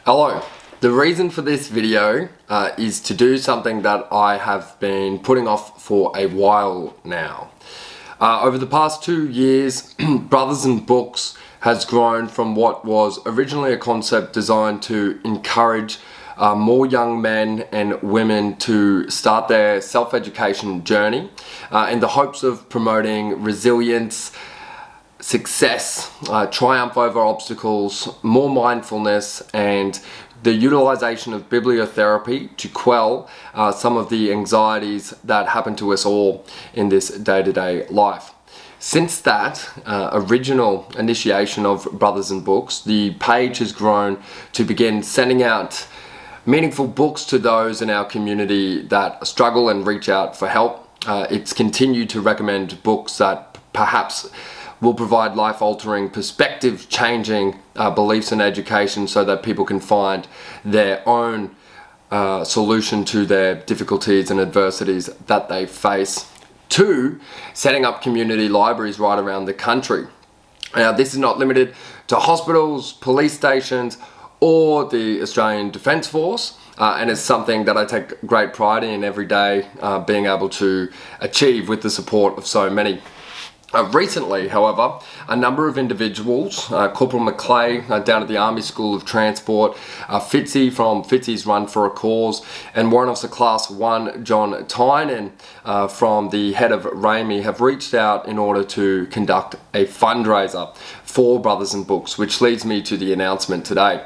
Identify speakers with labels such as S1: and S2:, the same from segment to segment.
S1: Hello. The reason for this video is to do something that I have been putting off for a while now. Over the past 2 years, Brothersnbooks has grown from what was originally a concept designed to encourage more young men and women to start their self-education journey in the hopes of promoting resilience, success, triumph over obstacles, more mindfulness, and the utilization of bibliotherapy to quell some of the anxieties that happen to us all in this day-to-day life. Since that original initiation of Brothersnbooks, the page has grown to begin sending out meaningful books to those in our community that struggle and reach out for help. It's continued to recommend books that perhaps will provide life-altering, perspective-changing beliefs in education so that people can find their own solution to their difficulties and adversities that they face. 2, setting up community libraries right around the country. Now, this is not limited to hospitals, police stations, or the Australian Defence Force, and it's something that I take great pride in every day being able to achieve with the support of so many. Recently, however, a number of individuals, Corporal McClay down at the Army School of Transport, Fitzy from Fitzy's Run for a Cause, and Warrant Officer Class 1 John Tynan from the head of RAMI have reached out in order to conduct a fundraiser for Brothersnbooks, which leads me to the announcement today.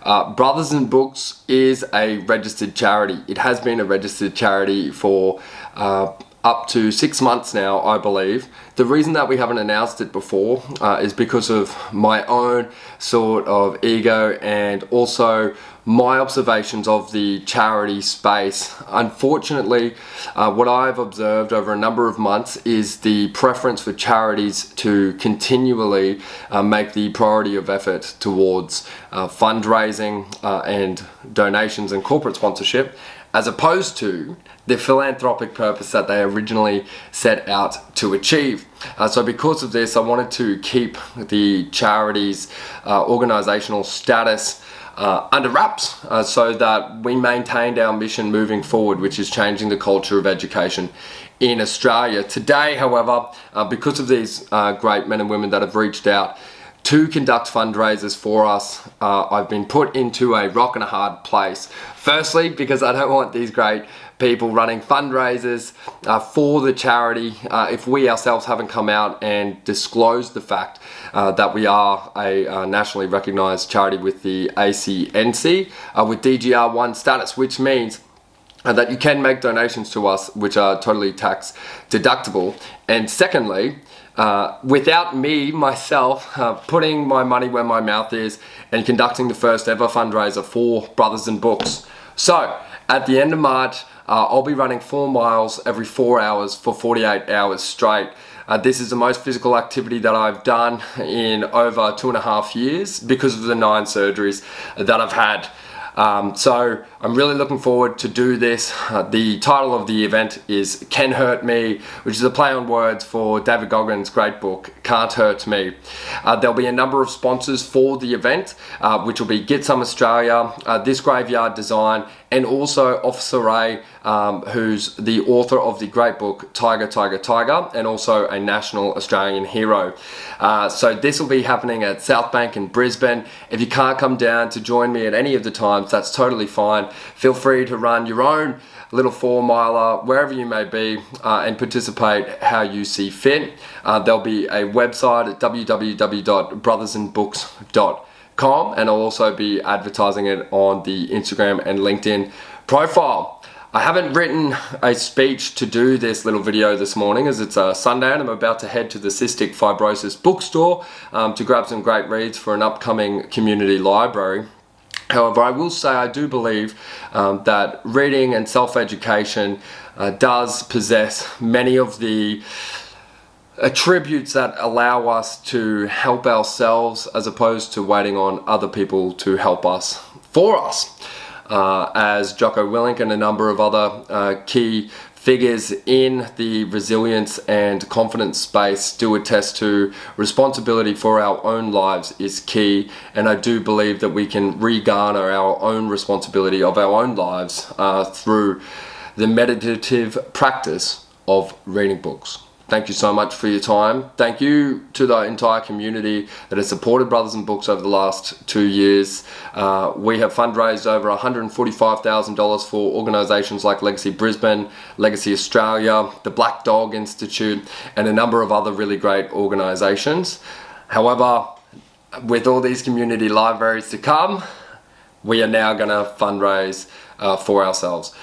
S1: Brothersnbooks is a registered charity. It has been a registered charity for up to 6 months now, I believe. The reason that we haven't announced it before is because of my own sort of ego and also my observations of the charity space. Unfortunately, what I've observed over a number of months is the preference for charities to continually make the priority of effort towards fundraising and donations and corporate sponsorship, as opposed to the philanthropic purpose that they originally set out to achieve. So because of this, I wanted to keep the charity's organizational status under wraps so that we maintained our mission moving forward, which is changing the culture of education in Australia. Today, however, because of these great men and women that have reached out to conduct fundraisers for us, I've been put into a rock and a hard place. Firstly, because I don't want these great people running fundraisers for the charity if we ourselves haven't come out and disclosed the fact that we are a nationally recognized charity with the ACNC with DGR1 status, which means that you can make donations to us which are totally tax deductible. And secondly, without me, myself, putting my money where my mouth is and conducting the first ever fundraiser for Brothersnbooks. So, at the end of March, I'll be running 4 miles every 4 hours for 48 hours straight. This is the most physical activity that I've done in over 2.5 years because of the 9 surgeries that I've had. So I'm really looking forward to do this. The title of the event is Can Hurt Me, which is a play on words for David Goggins' great book, Can't Hurt Me. There'll be a number of sponsors for the event, which will be Get Some Australia, This Graveyard Design, and also Officer Ray, who's the author of the great book Tiger, Tiger, Tiger, and also a national Australian hero. So this will be happening at South Bank in Brisbane. If you can't come down to join me at any of the times, that's totally fine. Feel free to run your own little 4-miler wherever you may be and participate how you see fit. There'll be a website at www.brothersnbooks.com, and I'll also be advertising it on the Instagram and LinkedIn profile. I haven't written a speech to do this little video this morning as it's a Sunday and I'm about to head to the Cystic Fibrosis bookstore to grab some great reads for an upcoming community library. However, I will say I do believe that reading and self-education does possess many of the attributes that allow us to help ourselves as opposed to waiting on other people to help us for us. As Jocko Willink and a number of other key figures in the resilience and confidence space do attest to responsibility for our own lives is key, and I do believe that we can re-garner our own responsibility of our own lives through the meditative practice of reading books. Thank you so much for your time. Thank you to the entire community that has supported Brothers and Books over the last 2 years. We have fundraised over $145,000 for organisations like Legacy Brisbane, Legacy Australia, the Black Dog Institute, and a number of other really great organisations. However, with all these community libraries to come, we are now going to fundraise for ourselves.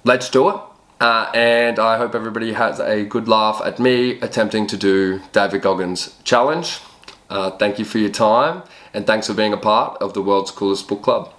S1: Let's do it. And I hope everybody has a good laugh at me attempting to do David Goggins' challenge. Thank you for your time, and thanks for being a part of the world's coolest book club.